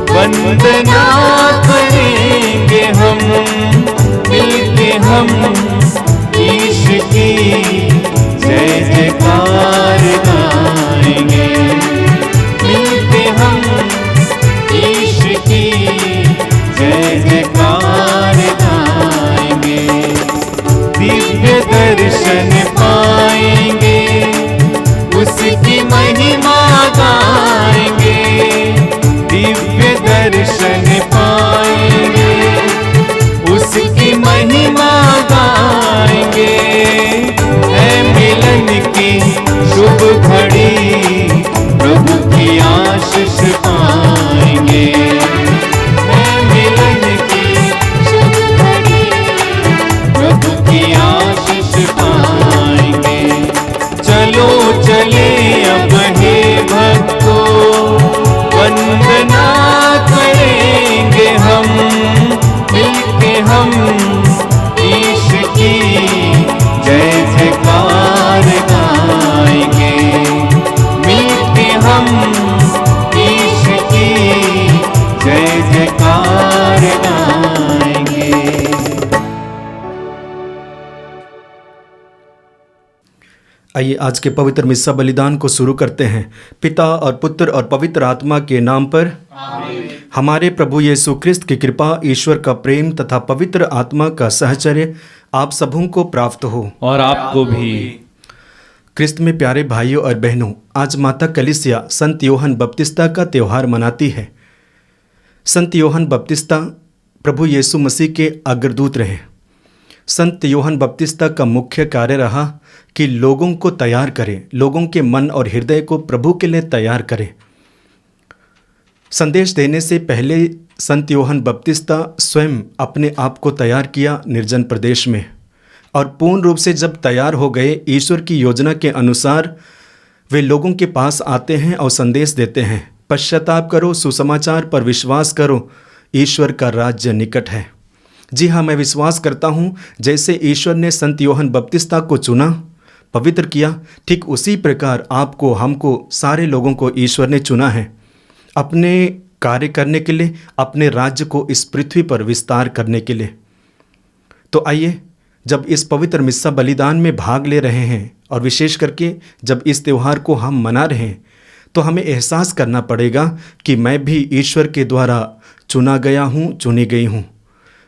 वंदना करेंगे हम मिलके, हम ईश की जय जयकार गाएंगे। मिलके हम ईश की जय जयकार गाएंगे। दिव्य दर्शन पाएंगे, उसकी महिमा गाएंगे। दिव्य दर्शन पाएंगे, उसकी महिमा गाएंगे। है मिलन की शुभ घड़ी, प्रभु की आशीष पाएंगे। है मिलन की शुभ घड़ी, प्रभु की आशीष पाएंगे। चलो चले अब हे भक्तों, वंदना करेंगे हम मिलके, हम ईश की जय जयकार गाएंगे। मिलके हम ईश की जय जयकार गाएंगे। आइए आज के पवित्र मिस्सा बलिदान को शुरू करते हैं। पिता और पुत्र और पवित्र आत्मा के नाम पर आमीन। हमारे प्रभु यीशु क्रिस्त की कृपा, ईश्वर का प्रेम तथा पवित्र आत्मा का सहचर्य आप सबों को प्राप्त हो और आपको भी। क्रिस्त में प्यारे भाइयों और बहनों, आज माता कलीसिया संत योहन बपतिस्ता का त्यौहार मनाती है। संत योहन बपतिस्ता प्रभु यीशु मसीह के अग्रदूत रहे। संत योहन बपतिस्ता का मुख्य कार्य रहा कि लोगों को तैयार करें, लोगों के मन और हृदय को प्रभु के लिए तैयार करें। संदेश देने से पहले संत योहन बपतिस्ता स्वयं अपने आप को तैयार किया निर्जन प्रदेश में, और पूर्ण रूप से जब तैयार हो गए, ईश्वर की योजना के अनुसार वे लोगों के पास आते हैं और संदेश देते हैं, पश्चाताप करो, सुसमाचार पर विश्वास करो, ईश्वर का राज्य निकट है। जी हाँ, मैं विश्वास करता हूँ जैसे ईश्वर ने संत योहन बपतिस्ता को चुना, पवित्र किया, ठीक उसी प्रकार आपको, हमको, सारे लोगों को ईश्वर ने चुना है अपने कार्य करने के लिए, अपने राज्य को इस पृथ्वी पर विस्तार करने के लिए। तो आइए, जब इस पवित्र मिस्सा बलिदान में भाग ले रहे हैं और विशेष करके जब इस त्यौहार को हम मना रहे हैं, तो हमें एहसास करना पड़ेगा कि मैं भी ईश्वर के द्वारा चुना गया हूँ, चुनी गई हूँ।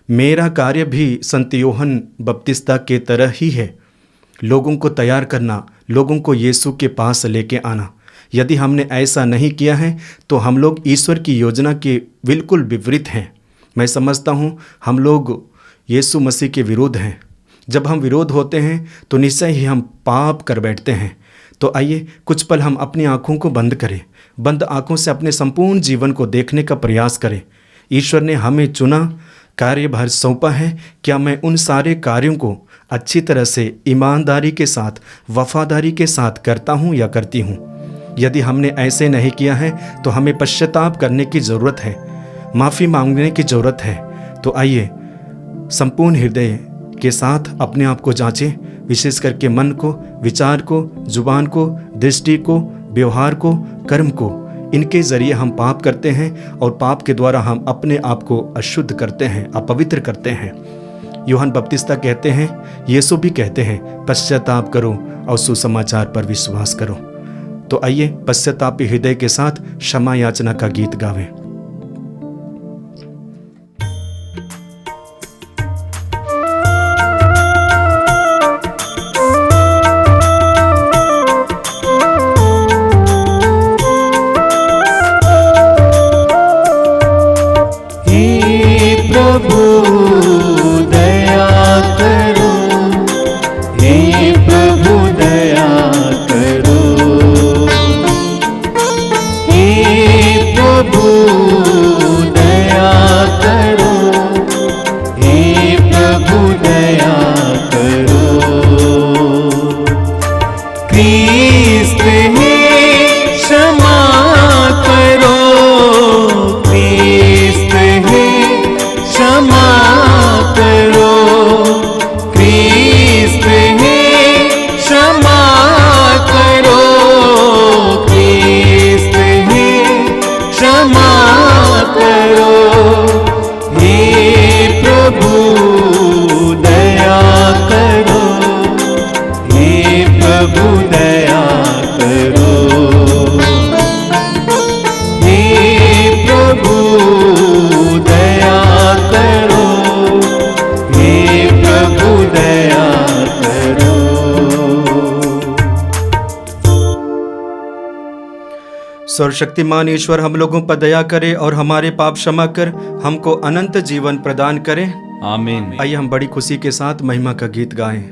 मेरा कार्य भी संत योहन बपतिस्ता के तरह ही है, लोगों को तैयार करना, लोगों को यीशु के पास लेके आना। यदि हमने ऐसा नहीं किया है तो हम लोग ईश्वर की योजना के बिल्कुल विपरीत हैं। मैं समझता हूँ हम लोग यीशु मसीह के विरोध हैं। जब हम विरोध होते हैं तो निश्चय ही हम पाप कर बैठते हैं। तो आइए कुछ पल हम अपनी आँखों को बंद करें, बंद आँखों से अपने संपूर्ण जीवन को देखने का प्रयास करें। ईश्वर ने हमें चुना, कार्यभार सौंपा है। क्या मैं उन सारे कार्यों को अच्छी तरह से, ईमानदारी के साथ, वफादारी के साथ करता हूँ या करती हूँ? यदि हमने ऐसे नहीं किया है तो हमें पश्चाताप करने की ज़रूरत है, माफ़ी मांगने की ज़रूरत है। तो आइए संपूर्ण हृदय के साथ अपने आप को जांचें, विशेष करके मन को, विचार को, जुबान को, दृष्टि को, व्यवहार को, कर्म को। इनके ज़रिए हम पाप करते हैं और पाप के द्वारा हम अपने आप को अशुद्ध करते हैं, अपवित्र करते हैं। योहन बपतिस्ता कहते हैं, यीशु भी कहते हैं, पश्चाताप करो और सुसमाचार पर विश्वास करो। तो आइए पश्चातापी हृदय के साथ क्षमा याचना का गीत गावें। प्रभु दया करो, हे प्रभु प्रभु दया करो, हे प्रभु दया करो, हे प्रभु दया करो। सर्वशक्तिमान ईश्वर हम लोगों पर दया करे और हमारे पाप क्षमा कर हमको अनंत जीवन प्रदान करे। आमीन। आइए हम बड़ी खुशी के साथ महिमा का गीत गाएं।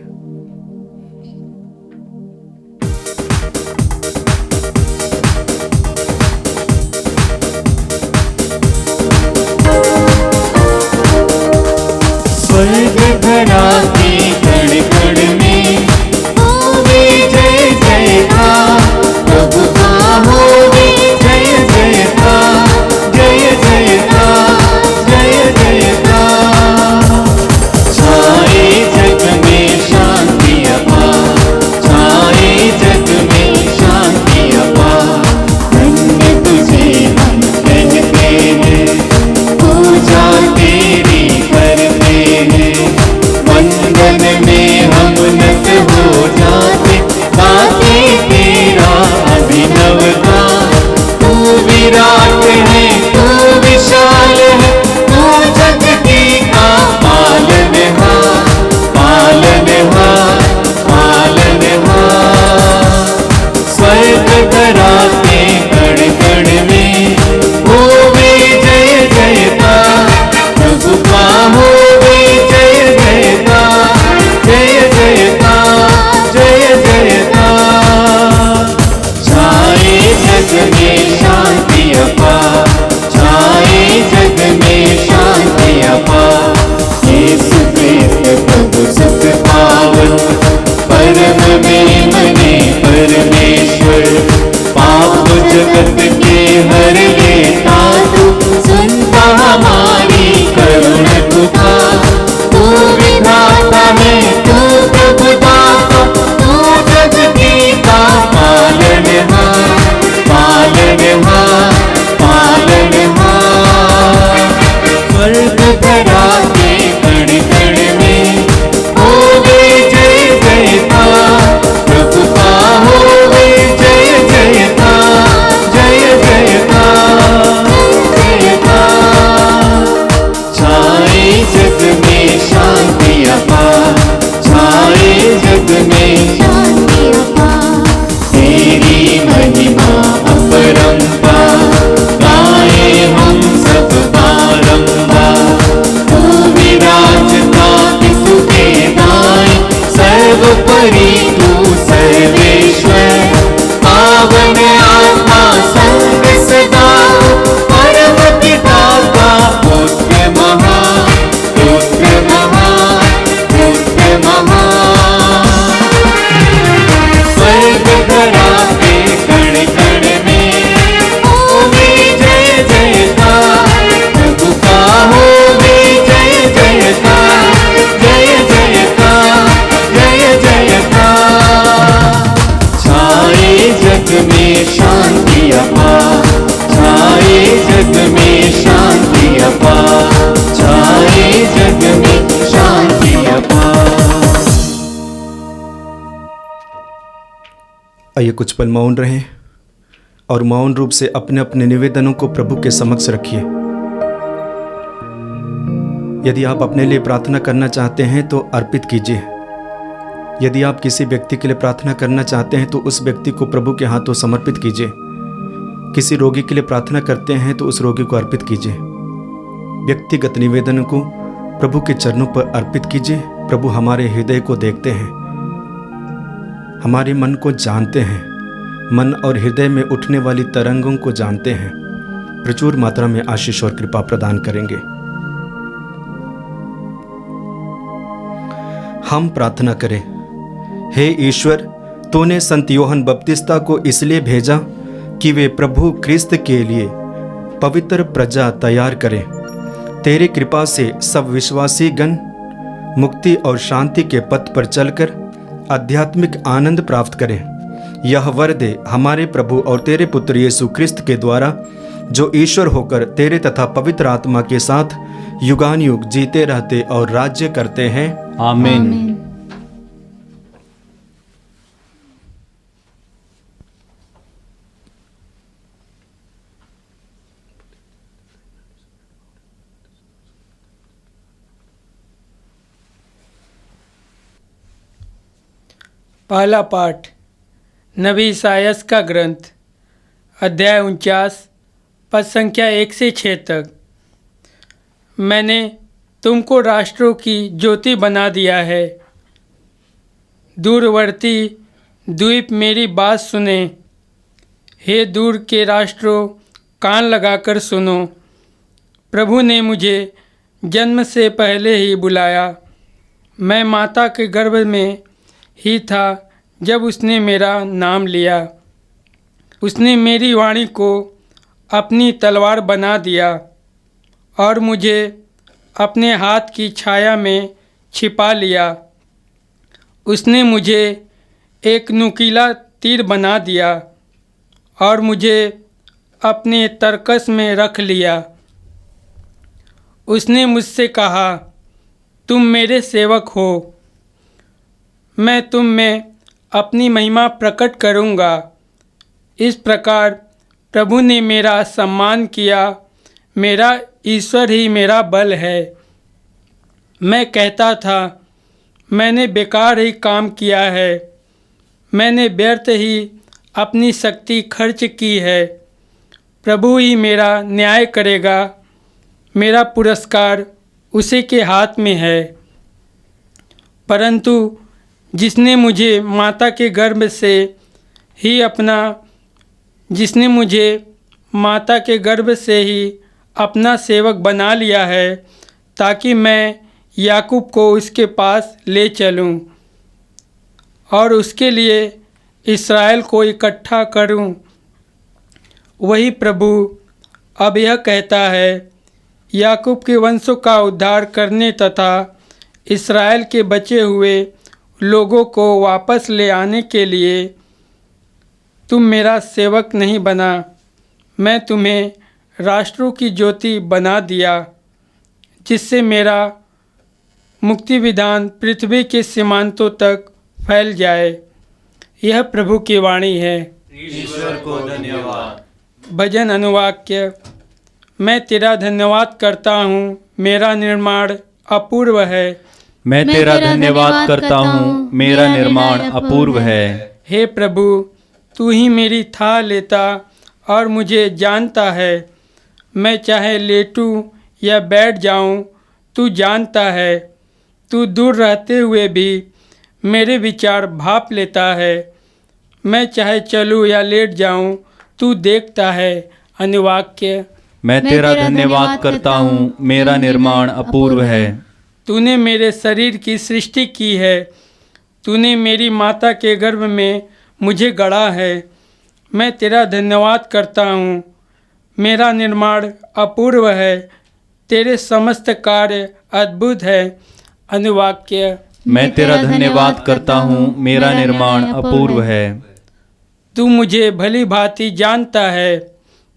स्वर्ग धरा के कण कण में होवे जय जयकार, प्रभु का होवे जय जयकार, जय जयकार, जय जयकार। छाए जग में शांति अपार, छाए जग में शांति अपार। धन्य तुझे हम कहते हैं, पूजा तेरी करते हैं, वंदन में हम नत हो जाते, गाते तेरा अभिनव गान। तू विराट है, तू विशाल है, तू जगती का पालनहार, पालनहार, पालनहार। स्वर्ग धरा के कण कण में होवे जय जयकार, प्रभु का होवे जय जयकार, जय जयकार, जय जयकार। छाए जग में शांति अपार, छाए जग में शांति अपार। यीशु क्रिस्त प्रभु सत पावन, परम में मने परमेश्वर। पाप जगत के हर लेता तू, सुनता हमारी करुण पुकार। तू विधाता है, तू प्रभु दाता, तू जगती का पालनहार, पालनहार, पालनहार। स्वर्ग धरा के कण कण में होवे जय जयकार, प्रभु का होवे जय जयकार, जय जयकार, जयकार। छाए जग में शांति अपार, छाए जग में शांति अपार। तेरी महिमा अपरंपार, गाए हम सब बारंबार। तू विराजता सुखे दाए, सर्वोपरि तू सर्वेश्वर। पावन आत्मा संग सदा, परम पिता का पुत्र महान, पुत्र महान, पुत्र महान। स्वर्ग धरा के कण कण में होवे जय जयकार, प्रभु का होवे जय जयकार, जय जयकार, जय जयकार। छाए जग में शांति अपार, छाए जग में शांति अपार, छाए जग में शांति अपार। आइए कुछ पल मौन रहें और मौन रूप से अपने अपने निवेदनों को प्रभु के समक्ष रखिए। यदि आप अपने लिए प्रार्थना करना चाहते हैं तो अर्पित कीजिए। यदि आप किसी व्यक्ति के लिए प्रार्थना करना चाहते हैं तो उस व्यक्ति को प्रभु के हाथों समर्पित कीजिए। किसी रोगी के लिए प्रार्थना करते हैं तो उस रोगी को अर्पित कीजिए। व्यक्तिगत निवेदन को प्रभु के चरणों पर अर्पित कीजिए। प्रभु हमारे हृदय को देखते हैं, हमारे मन को जानते हैं, मन और हृदय में उठने वाली तरंगों को जानते हैं। प्रचुर मात्रा में आशीष और कृपा प्रदान करेंगे। हम प्रार्थना करें। हे ईश्वर, तूने संत यूहन्ना बपतिस्ता को इसलिए भेजा कि वे प्रभु क्रिस्त के लिए पवित्र प्रजा तैयार करें। तेरी कृपा से सब विश्वासी गण मुक्ति और शांति के पथ पर चलकर आध्यात्मिक आनंद प्राप्त करें। यह वर दे हमारे प्रभु और तेरे पुत्र यीशु क्रिस्त के द्वारा, जो ईश्वर होकर तेरे तथा पवित्र आत्मा के साथ युगान युग जीते रहते और राज्य करते हैं। आमीन। पहला पाठ नबी इसायास का ग्रंथ अध्याय 49 पद संख्या 1 से 6 तक। मैंने तुमको राष्ट्रों की ज्योति बना दिया है। दूरवर्ती द्वीप मेरी बात सुने। हे दूर के राष्ट्रों, कान लगाकर सुनो। प्रभु ने मुझे जन्म से पहले ही बुलाया। मैं माता के गर्भ में ही था जब उसने मेरा नाम लिया। उसने मेरी वाणी को अपनी तलवार बना दिया और मुझे अपने हाथ की छाया में छिपा लिया। उसने मुझे एक नुकीला तीर बना दिया और मुझे अपने तरकस में रख लिया। उसने मुझसे कहा, तुम मेरे सेवक हो, मैं तुम में अपनी महिमा प्रकट करूँगा। इस प्रकार प्रभु ने मेरा सम्मान किया। मेरा ईश्वर ही मेरा बल है। मैं कहता था, मैंने बेकार ही काम किया है, मैंने व्यर्थ ही अपनी शक्ति खर्च की है। प्रभु ही मेरा न्याय करेगा, मेरा पुरस्कार उसी के हाथ में है। परंतु जिसने मुझे माता के गर्भ से ही अपना सेवक बना लिया है, ताकि मैं याकूब को उसके पास ले चलूं और उसके लिए इस्राएल को इकट्ठा करूं। वही प्रभु अब यह कहता है, याकूब के वंशों का उद्धार करने तथा इस्राएल के बचे हुए लोगों को वापस ले आने के लिए तुम मेरा सेवक नहीं बना, मैं तुम्हें राष्ट्रों की ज्योति बना दिया, जिससे मेरा मुक्ति विधान पृथ्वी के सीमांतों तक फैल जाए। यह प्रभु की वाणी है। ईश्वर को धन्यवाद। भजन अनुवाक्य। मैं तेरा धन्यवाद करता हूँ, मेरा निर्माण अपूर्व है। मैं तेरा धन्यवाद करता हूँ, मेरा निर्माण अपूर्व है। हे प्रभु, तू ही मेरी थाह लेता और मुझे जानता है। मैं चाहे लेटूं या बैठ जाऊं, तू जानता है। तू दूर रहते हुए भी मेरे विचार भाप लेता है। मैं चाहे चलूं या लेट जाऊं, तू देखता है। अनुवाक्य। मैं तेरा धन्यवाद करता हूँ, मेरा निर्माण अपूर्व है। तूने मेरे शरीर की सृष्टि की है। तूने मेरी माता के गर्भ में मुझे गढ़ा है। मैं तेरा धन्यवाद करता हूँ, मेरा निर्माण अपूर्व है। तेरे समस्त कार्य अद्भुत है। अनुवाक्य। मैं तेरा धन्यवाद करता हूँ, मेरा निर्माण अपूर्व है। तू मुझे भली भांति जानता है।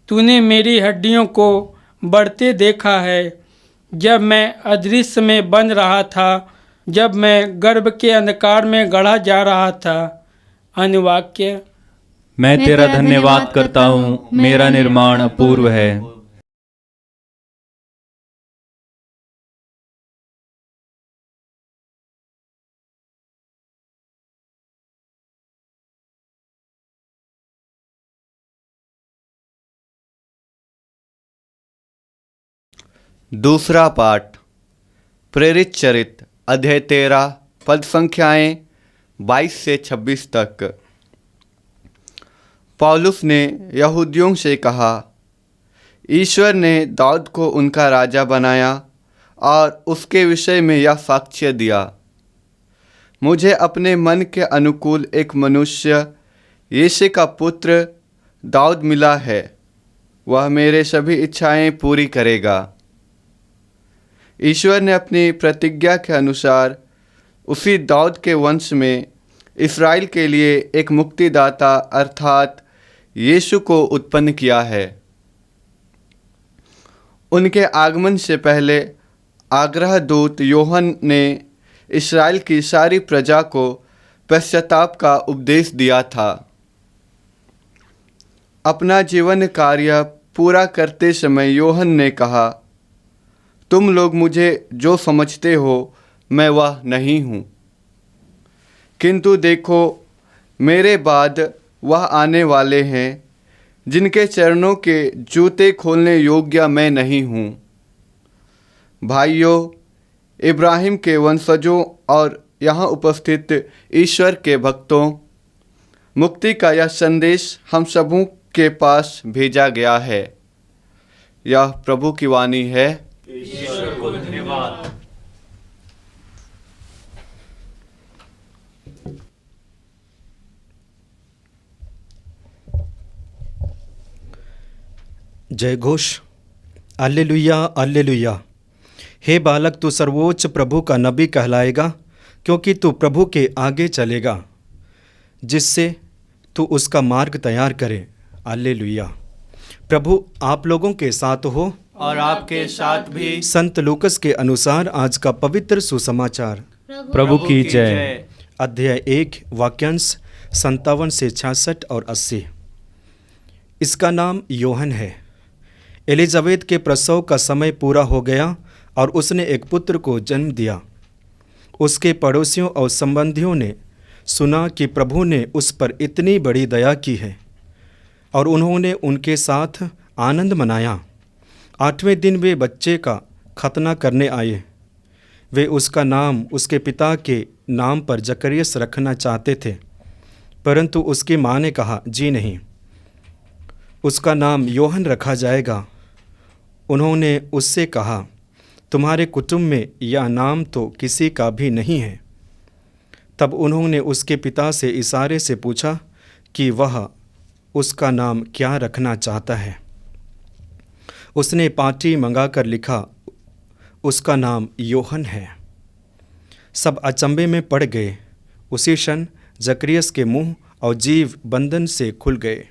तूने मेरी हड्डियों को बढ़ते देखा है। जब मैं अदृश्य में बन रहा था, जब मैं गर्भ के अंधकार में गढ़ा जा रहा था। अनुवाक्य। मैं तेरा धन्यवाद करता हूँ, मेरा निर्माण अपूर्व है। दूसरा पाठ प्रेरित चरित्र अध्याय 13 पद संख्याएं 22 से 26 तक। पौलुस ने यहूदियों से कहा, ईश्वर ने दाऊद को उनका राजा बनाया और उसके विषय में यह साक्ष्य दिया, मुझे अपने मन के अनुकूल एक मनुष्य यिशै का पुत्र दाऊद मिला है। वह मेरे सभी इच्छाएं पूरी करेगा। ईश्वर ने अपनी प्रतिज्ञा के अनुसार उसी दाऊद के वंश में इस्राएल के लिए एक मुक्तिदाता अर्थात यीशु को उत्पन्न किया है। उनके आगमन से पहले आग्रह दूत यूहन्ना ने इस्राएल की सारी प्रजा को पश्चाताप का उपदेश दिया था। अपना जीवन कार्य पूरा करते समय यूहन्ना ने कहा, तुम लोग मुझे जो समझते हो मैं वह नहीं हूँ, किंतु देखो मेरे बाद वह आने वाले हैं जिनके चरणों के जूते खोलने योग्य मैं नहीं हूँ। भाइयों, इब्राहिम के वंशजों और यहाँ उपस्थित ईश्वर के भक्तों, मुक्ति का यह संदेश हम सबों के पास भेजा गया है। यह प्रभु की वाणी है। ईश्वर को धन्यवाद। जय घोष। alleluia alleluia। हे बालक, तू सर्वोच्च प्रभु का नबी कहलाएगा, क्योंकि तू प्रभु के आगे चलेगा, जिससे तू उसका मार्ग तैयार करे। alleluia। प्रभु आप लोगों के साथ हो और आपके साथ भी। संत लूकस के अनुसार आज का पवित्र सुसमाचार। प्रभु की जय। अध्याय 1 वाक्यांश 57 से 66 और 80। इसका नाम योहन है। एलिजाबेथ के प्रसव का समय पूरा हो गया और उसने एक पुत्र को जन्म दिया। उसके पड़ोसियों और संबंधियों ने सुना कि प्रभु ने उस पर इतनी बड़ी दया की है और उन्होंने उनके साथ आनंद मनाया। 8वें दिन वे बच्चे का खतना करने आए। वे उसका नाम उसके पिता के नाम पर जकरियस रखना चाहते थे, परंतु उसकी माँ ने कहा, जी नहीं, उसका नाम योहन रखा जाएगा। उन्होंने उससे कहा, तुम्हारे कुटुंब में यह नाम तो किसी का भी नहीं है। तब उन्होंने उसके पिता से इशारे से पूछा कि वह उसका नाम क्या रखना चाहता है। उसने पाटी मंगाकर लिखा, उसका नाम योहन है। सब अचंभे में पड़ गए। उसी क्षण जकरियस के मुंह और जीभ बंधन से खुल गए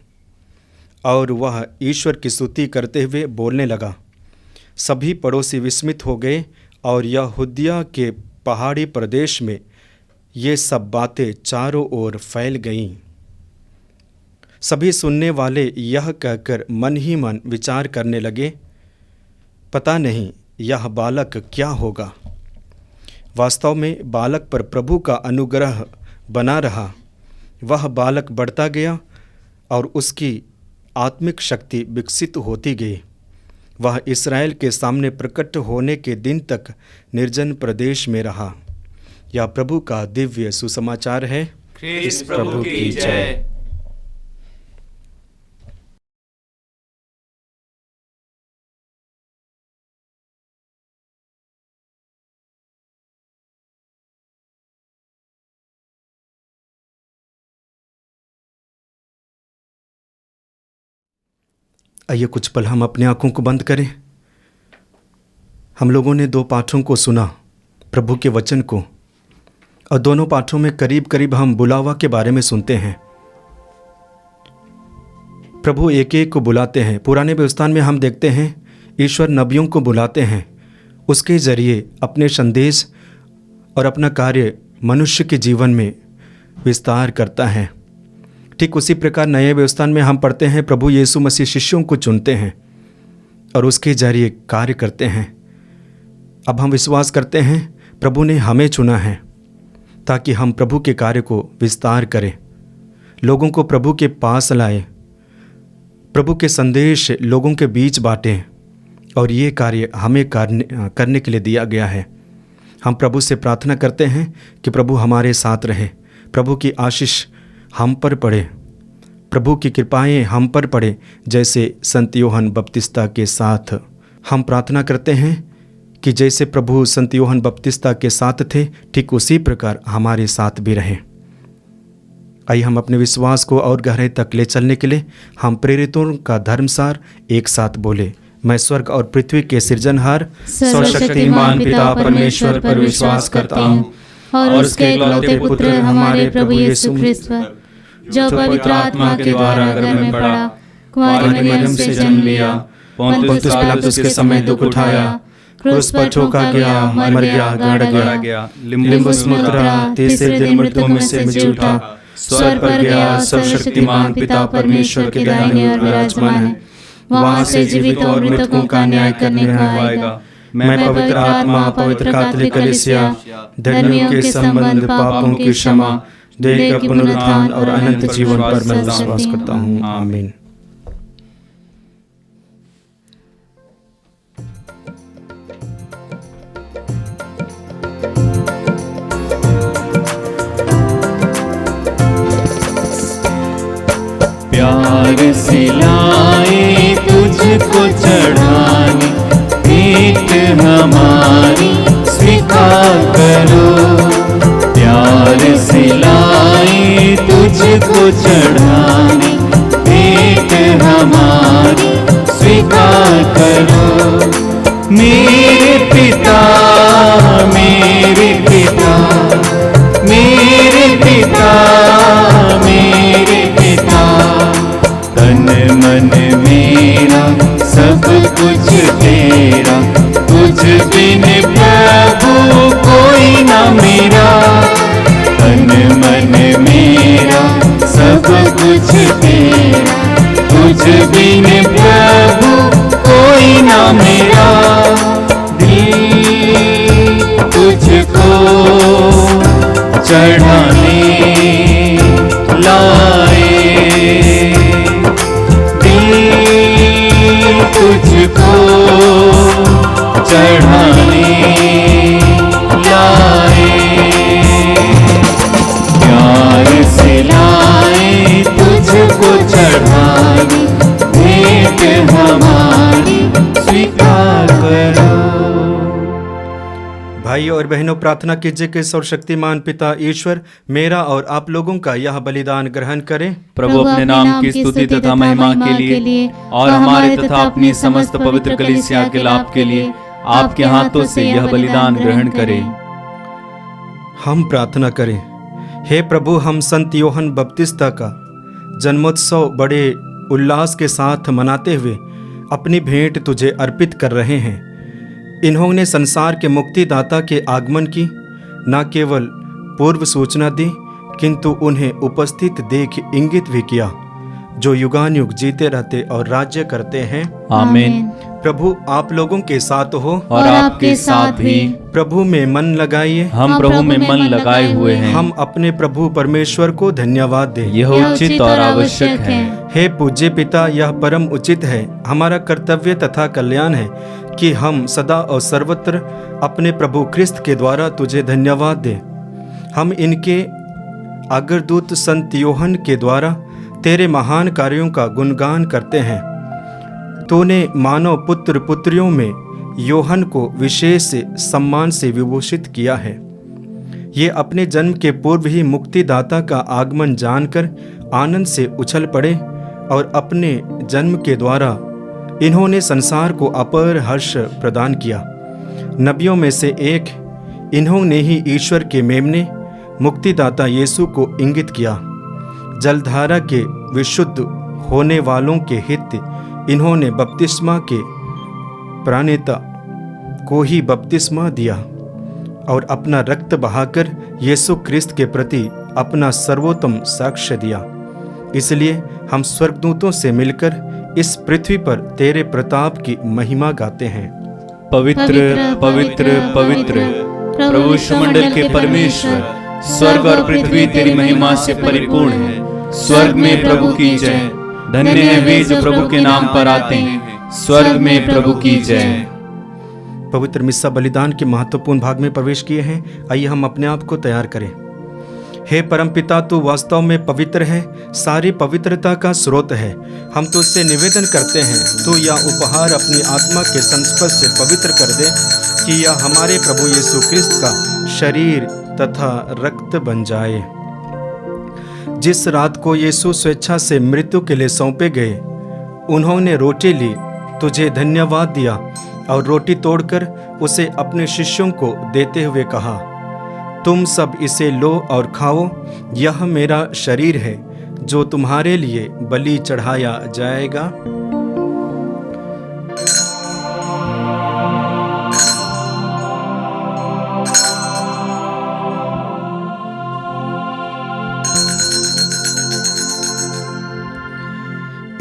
और वह ईश्वर की स्तुति करते हुए बोलने लगा। सभी पड़ोसी विस्मित हो गए और यहूदिया के पहाड़ी प्रदेश में ये सब बातें चारों ओर फैल गईं। सभी सुनने वाले यह कहकर मन ही मन विचार करने लगे, पता नहीं यह बालक क्या होगा। वास्तव में बालक पर प्रभु का अनुग्रह बना रहा। वह बालक बढ़ता गया और उसकी आत्मिक शक्ति विकसित होती गई। वह इस्राएल के सामने प्रकट होने के दिन तक निर्जन प्रदेश में रहा। यह प्रभु का दिव्य सुसमाचार है। ख्रीस्त प्रभु की जय। आइए कुछ पल हम अपनी आंखों को बंद करें। हम लोगों ने 2 पाठों को सुना, प्रभु के वचन को, और दोनों पाठों में करीब करीब हम बुलावा के बारे में सुनते हैं। प्रभु एक एक को बुलाते हैं। पुराने व्यवस्थान में हम देखते हैं ईश्वर नबियों को बुलाते हैं, उसके ज़रिए अपने संदेश और अपना कार्य मनुष्य के जीवन में विस्तार करता है। ठीक उसी प्रकार नए व्यवस्थान में हम पढ़ते हैं प्रभु यीशु मसीह शिष्यों को चुनते हैं और उसके जरिए कार्य करते हैं। अब हम विश्वास करते हैं प्रभु ने हमें चुना है ताकि हम प्रभु के कार्य को विस्तार करें, लोगों को प्रभु के पास लाएं, प्रभु के संदेश लोगों के बीच बांटें, और ये कार्य हमें करने के लिए दिया गया है। हम प्रभु से प्रार्थना करते हैं कि प्रभु हमारे साथ रहे, प्रभु की आशीष हम पर पड़े, प्रभु की कृपाएं हम पर पड़े, जैसे संत यूहन्ना बपतिस्ता के साथ। हम प्रार्थना करते हैं कि जैसे प्रभु संत यूहन्ना बपतिस्ता के साथ थे, ठीक उसी प्रकार हमारे साथ भी रहें। आइए हम अपने विश्वास को और गहराई तक ले चलने के लिए हम प्रेरितों का धर्मसार एक साथ बोले। मैं स्वर्ग और पृथ्वी के सृजनहार सर्वशक्तिमान पिता परमेश्वर पर विश्वास करता हूँ और उसके इकलौते पुत्र हमारे प्रभु यीशु ख्रिस्त पर, जो पवित्र आत्मा के द्वारा गर्भ में पड़ा, कुंवारी मरियम से जन्म लिया, पोंतियुस पिलातुस के समय दुख उठाया, क्रूस पर ठोका गया, मर गया, गाड़ा गया, लिम्बुस मुद्रा, तीसरे दिन मृतकों में से जी उठा, स्वर्ग पर गया, सर्वशक्तिमान पिता परमेश्वर के दाहिने ओर विराजमान है, वहां से जीवित और मृतकों का न्याय करने को आएगा। मैं पवित्र आत्मा, पवित्र कैथोलिक कलीसिया, धर्मियों के संबंध, पापों की क्षमा, देह के पुनरुत्थान और अनंत जीवन पर मैं विश्वास करता हूँ। आमीन। प्यार से लाए तुझको चढ़ाने, भेंट हमारी स्वीकार करो। प्यार से लाए तुझको चढ़ाने, भेंट हमारी स्वीकार करो। मेरे पिता, मेरे पिता, मेरे पिता, मेरे पिता, तन मन मेरा सब कुछ तेरा, तुझ बिन प्रभु कोई ना मेरा। तन मन मेरा सब कुछ तेरा, तुझ बिन प्रभु कोई ना मेरा। दिल तुझको चढ़ाने लाए, दिल तुझको चढ़ाने लाए। प्यार से लाए तुझको चढ़ाने, भेंट हमारी स्वीकार करो। भाइयों और बहनों, प्रार्थना कीजिए कि सर्वशक्तिमान पिता ईश्वर मेरा और आप लोगों का यह बलिदान ग्रहण करें। प्रभु अपने नाम की स्तुति तथा महिमा के लिए और हमारे तथा अपनी समस्त पवित्र कलीसिया के लाभ के लिए आपके हाथों से यह बलिदान ग्रहण करें। हम प्रार्थना करें। हे प्रभु, हम संत योहन बपतिस्ता का जन्मोत्सव बड़े उल्लास के साथ मनाते हुए अपनी भेंट तुझे अर्पित कर रहे हैं। इन्होंने संसार के मुक्तिदाता के आगमन की न केवल पूर्व सूचना दी, किंतु उन्हें उपस्थित देख इंगित भी किया, जो युगानुयुग जीते रहते और राज्य करते हैं। आमीन। प्रभु आप लोगों के साथ हो और आपके साथ भी। प्रभु में मन लगाइए। हम प्रभु में मन लगाए हुए हैं। हम अपने प्रभु परमेश्वर को धन्यवाद दें। यह उचित और आवश्यक है। हे पूज्य पिता, यह परम उचित है, हमारा कर्तव्य तथा कल्याण है कि हम सदा और सर्वत्र अपने प्रभु क्रिस्त के द्वारा तुझे धन्यवाद दें। हम इनके अग्रदूत संत योहन के द्वारा तेरे महान कार्यों का गुणगान करते हैं। तूने मानव पुत्र पुत्रियों में योहन को विशेष सम्मान से विभूषित किया है। ये अपने जन्म के पूर्व ही मुक्तिदाता का आगमन जानकर आनंद से उछल पड़े और अपने जन्म के द्वारा इन्होंने संसार को अपार हर्ष प्रदान किया। नबियों में से एक इन्होंने ही ईश्वर के मेमने मुक्तिदाता यीशु को इंगित किया। जलधारा के विशुद्ध होने वालों के हित इन्होंने बपतिस्मा के प्राणेता को ही बपतिस्मा दिया और अपना रक्त बहाकर यीशु क्रिस्त के प्रति अपना सर्वोत्तम साक्ष्य दिया। इसलिए हम स्वर्गदूतों से मिलकर इस पृथ्वी पर तेरे प्रताप की महिमा गाते हैं। पवित्र पवित्र पवित्र प्रभु विश्वमंडल के परमेश्वर, स्वर्ग और पृथ्वी तेरी महिमा से परिपूर्ण है। स्वर्ग में प्रभु की जय। धन्य है वे जो प्रभु के नाम पर आते हैं। स्वर्ग में प्रभु की जय। पवित्र मिस्सा बलिदान के महत्वपूर्ण भाग में प्रवेश किए हैं। आइए हम अपने आप को तैयार करें। हे परमपिता, तू वास्तव में पवित्र है, सारी पवित्रता का स्रोत है। हम तुझसे निवेदन करते हैं, तू यह उपहार अपनी आत्मा के संस्पर्श से पवित्र कर दे कि यह हमारे प्रभु यीशु क्रिस्त का शरीर तथा रक्त बन जाए। जिस रात को यीशु स्वेच्छा से मृत्यु के लिए सौंपे गए, उन्होंने रोटी ली, तुझे धन्यवाद दिया और रोटी तोड़कर उसे अपने शिष्यों को देते हुए कहा, तुम सब इसे लो और खाओ, यह मेरा शरीर है जो तुम्हारे लिए बलि चढ़ाया जाएगा।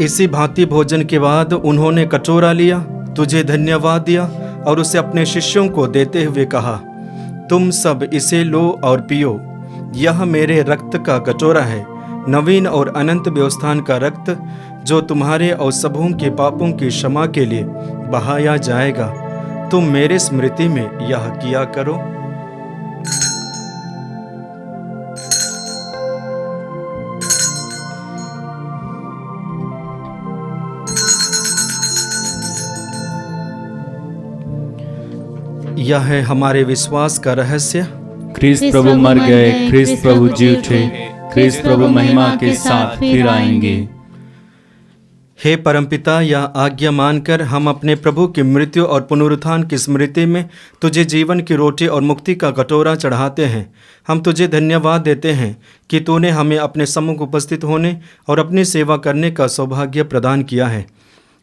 इसी भांति भोजन के बाद उन्होंने कटोरा लिया, तुझे धन्यवाद दिया और उसे अपने शिष्यों को देते हुए कहा, तुम सब इसे लो और पियो, यह मेरे रक्त का कटोरा है, नवीन और अनंत व्यवस्थान का रक्त, जो तुम्हारे और सबों के पापों की क्षमा के लिए बहाया जाएगा। तुम मेरे स्मृति में यह किया करो। यह है हमारे विश्वास का रहस्य। ख्रीस्त प्रभु मर गए, ख्रीस्त प्रभु जी उठे, ख्रीस्त प्रभु महिमा के साथ फिर आएंगे। हे परमपिता, यह आज्ञा मानकर हम अपने प्रभु की मृत्यु और पुनरुत्थान की स्मृति में तुझे जीवन की रोटी और मुक्ति का कटोरा चढ़ाते हैं। हम तुझे धन्यवाद देते हैं कि तूने हमें अपने सम्मुख उपस्थित होने और अपनी सेवा करने का सौभाग्य प्रदान किया है।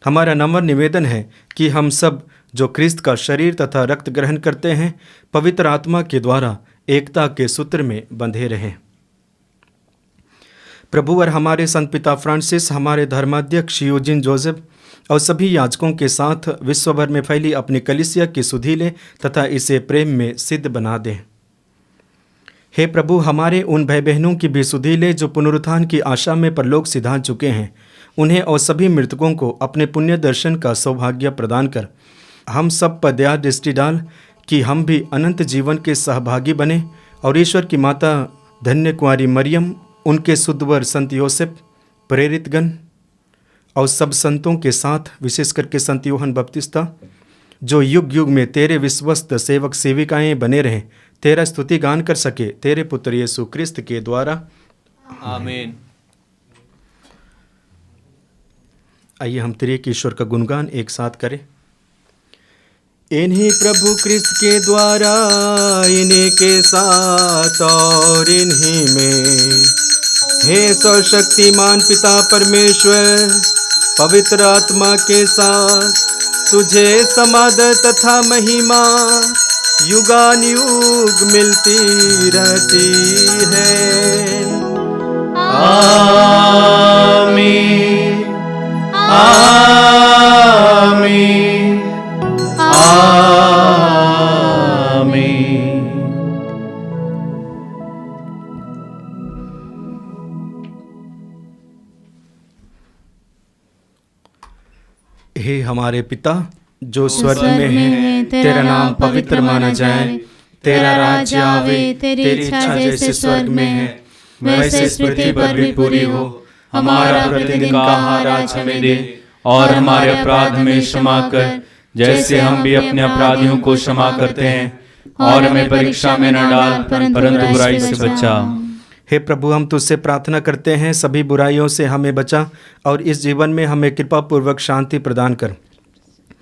हमारा नम्र निवेदन है कि हम सब जो ख्रीस्त का शरीर तथा रक्त ग्रहण करते हैं, पवित्र आत्मा के द्वारा एकता के सूत्र में बंधे रहें। प्रभु और हमारे संत पिता फ्रांसिस, हमारे धर्माध्यक्ष यूजिन जोसेफ और सभी याजकों के साथ विश्व भर में फैली अपनी कलीसिया की सुधि लें तथा इसे प्रेम में सिद्ध बना दें। हे प्रभु, हमारे उन भाई बहनों की भी सुधि ले जो पुनरुत्थान की आशा में परलोक सिधार चुके हैं। उन्हें और सभी मृतकों को अपने पुण्य दर्शन का सौभाग्य प्रदान कर हम सब पर दया दृष्टि डाल कि हम भी अनंत जीवन के सहभागी बने और ईश्वर की माता धन्य कुंवारी मरियम, उनके शुद्धवर संत योसेफ, प्रेरितगण और सब संतों के साथ, विशेष करके संत यूहन्ना बपतिस्ता, जो युग युग में तेरे विश्वस्त सेवक सेविकाएं बने रहें, तेरा स्तुति गान कर सके, तेरे पुत्र यीशु क्रिस्त के द्वारा, आमीन। आइए हम त्रिएक ईश्वर का गुणगान एक साथ करें। इन्हीं प्रभु क्रिस्त के द्वारा, इन्हीं के साथ और इन्हीं में, हे सर्वशक्तिमान पिता परमेश्वर, पवित्र आत्मा के साथ तुझे समादर तथा महिमा युगानुयुग मिलती रहती है। आमीन, आमीन, आमीन। हे हमारे पिता जो स्वर्ग में है, तेरा नाम पवित्र माना जाए, तेरा राज्य आवे, तेरी इच्छा जैसे स्वर्ग में है वैसे इस पृथ्वी पर भी पूरी हो। हमारा प्रतिदिन का आहार आज हमें दे, और हमारे अपराध हमें क्षमा कर, जैसे हम भी अपने अपराधियों को क्षमा करते हैं, और हमें परीक्षा में न डाल, परंतु बुराई से बचा। हे प्रभु, हम तुझसे प्रार्थना करते हैं, सभी बुराइयों से हमें बचा और इस जीवन में हमें कृपा पूर्वक शांति प्रदान कर।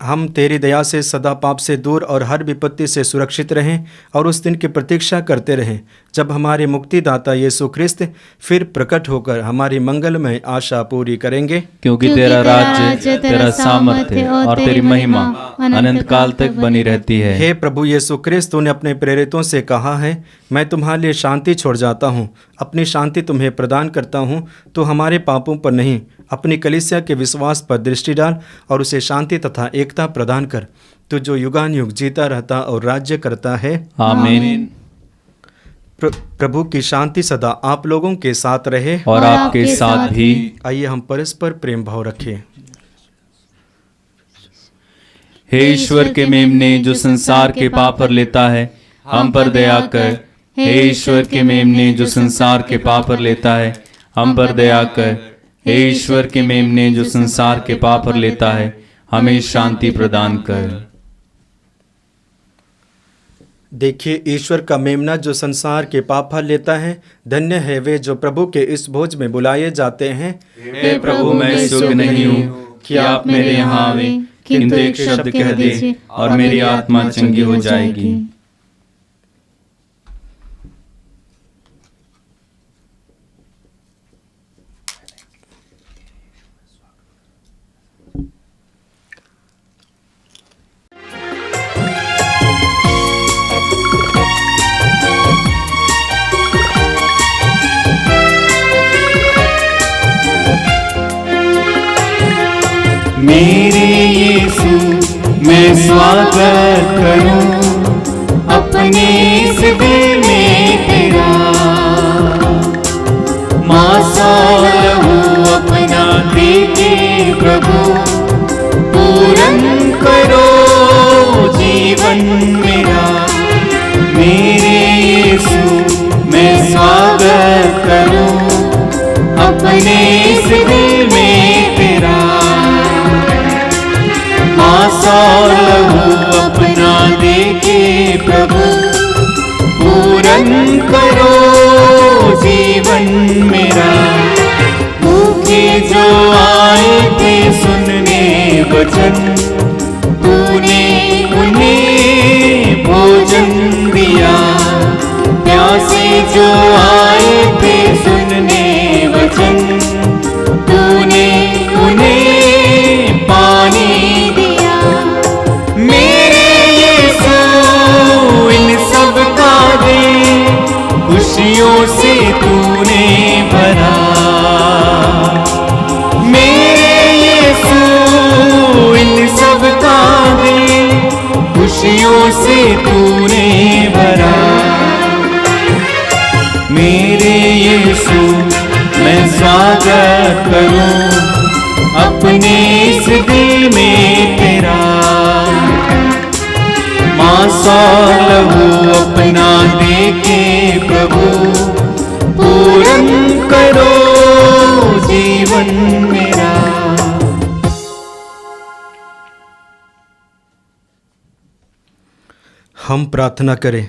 हम तेरी दया से सदा पाप से दूर और हर विपत्ति से सुरक्षित रहें और उस दिन की प्रतीक्षा करते रहें जब हमारे मुक्तिदाता यीशु ख्रिस्त फिर प्रकट होकर हमारी मंगलमय आशा पूरी करेंगे। क्योंकि तेरा राज्य, तेरा सामर्थ्य और तेरी महिमा अनंत काल तक बनी रहती है। हे प्रभु यीशु ख्रिस्त, तूने अपने प्रेरितों से कहा है, मैं तुम्हारे लिए शांति छोड़ जाता हूँ, अपनी शांति तुम्हें प्रदान करता हूँ। तो हमारे पापों पर नहीं, अपनी कलीसिया के विश्वास पर दृष्टि डाल और उसे शांति तथा एकता प्रदान कर, तू जो युगानुयुग जीता रहता और राज्य करता है। आमीन। प्रभु की शांति सदा आप लोगों के साथ रहे और आपके साथ भी। आइए हम परस्पर प्रेम भाव रखें। हे ईश्वर के मेमने जो संसार के पाप पर लेता है, हम पर दया कर। हे ईश्वर के मेमने जो संसार के पाप पर लेता है, हम पर दया कर। हे ईश्वर के मेमने जो संसार के पाप पर लेता है, हमें शांति प्रदान कर। देखिए, ईश्वर का मेमना जो संसार के पाप हर लेता है। धन्य है वे जो प्रभु के इस भोज में बुलाए जाते हैं। हे प्रभु, मैं योग्य नहीं हूँ कि आप मेरे यहाँ आवे, किंतु एक शब्द कह दे और मेरी आत्मा चंगी हो जाएगी। मेरे यीशु मैं स्वागत करूं अपने इस दिल में तेरा। मासा लहू अपना देके प्रभु पूर्ण करो जीवन मेरा। मेरे यीशु मैं स्वागत करूं अपने इस दिल में तेरा। मासा लहू अपना देके प्रभु पूर्ण करो जीवन मेरा। भूखे जो आए थे सुनने वचन तूने उन्हें भोजन दिया। प्यासे जो आए थे सुनने वचन तूने उन्हें पानी दिया। मेरे यीशु इन सब का दे खुशियों से तूने भरा। मेरे यीशु इन सब का दे खुशियों से तूने भरा। मेरे यीशु मैं स्वागत करूं अपने इस दिल में तेरा। मासा लहू अपना देके प्रभु पूर्ण करो जीवन मेरा। हम प्रार्थना करें।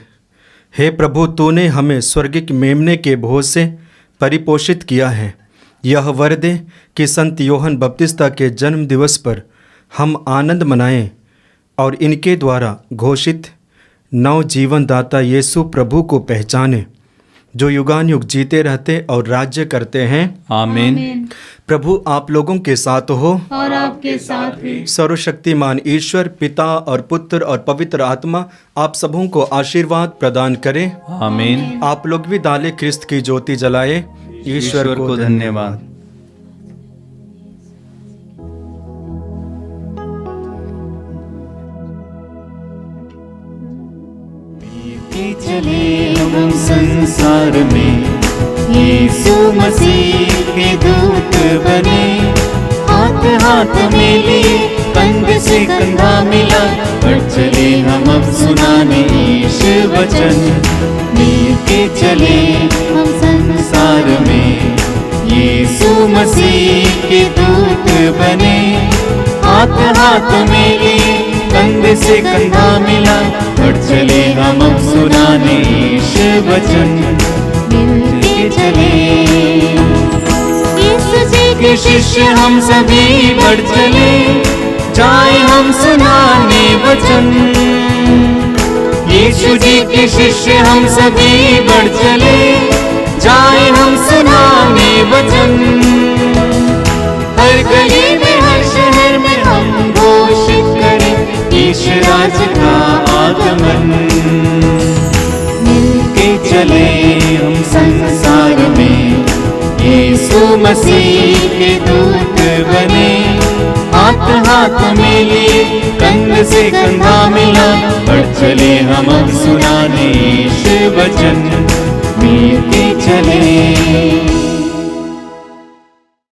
हे प्रभु, तूने हमें स्वर्गिक मेमने के भोज से परिपोषित किया है। यह वर दे कि संत योहन बपतिस्ता के जन्म दिवस पर हम आनंद मनाएं और इनके द्वारा घोषित नव जीवन दाता यीशु प्रभु को पहचाने, जो युगान युग जीते रहते और राज्य करते हैं। आमीन। प्रभु आप लोगों के साथ हो और आपके साथ भी। सर्वशक्तिमान ईश्वर पिता और पुत्र और पवित्र आत्मा आप सबों को आशीर्वाद प्रदान करें। आमीन। आप लोग भी डाले ख्रिस्त की ज्योति जलाए। ईश्वर को धन्यवाद। चले हम संसार में यीशु मसीह के दूत बने। हाथ हाथ में लिए कंध से कंधा मिला बढ़ चले हम अब सुनाने ईश वचन। मिल के चले हम संसार में यीशु मसीह के दूत बने। हाथ हाथ में लिए कंधे से कंधा मिला बढ़ चले हम अब सुनाने ईश वचन। मिलके चले यीशु जी के शिष्य हम सभी बढ़ चले जाए हम सुनाने वचन। यीशु जी के शिष्य हम सभी बढ़ चले जाए हम सुनाने वचन। हर गली में हर शहर में हम घोषित करें ईश्वर राज का आगमन। मिलके चले हम संसार में यीशु मसीह के दूत बने। हाथ हाथ में लिए कंध से कंधा मिला बढ़ चले हम अब सुनाने ईश वचन। मिलके चले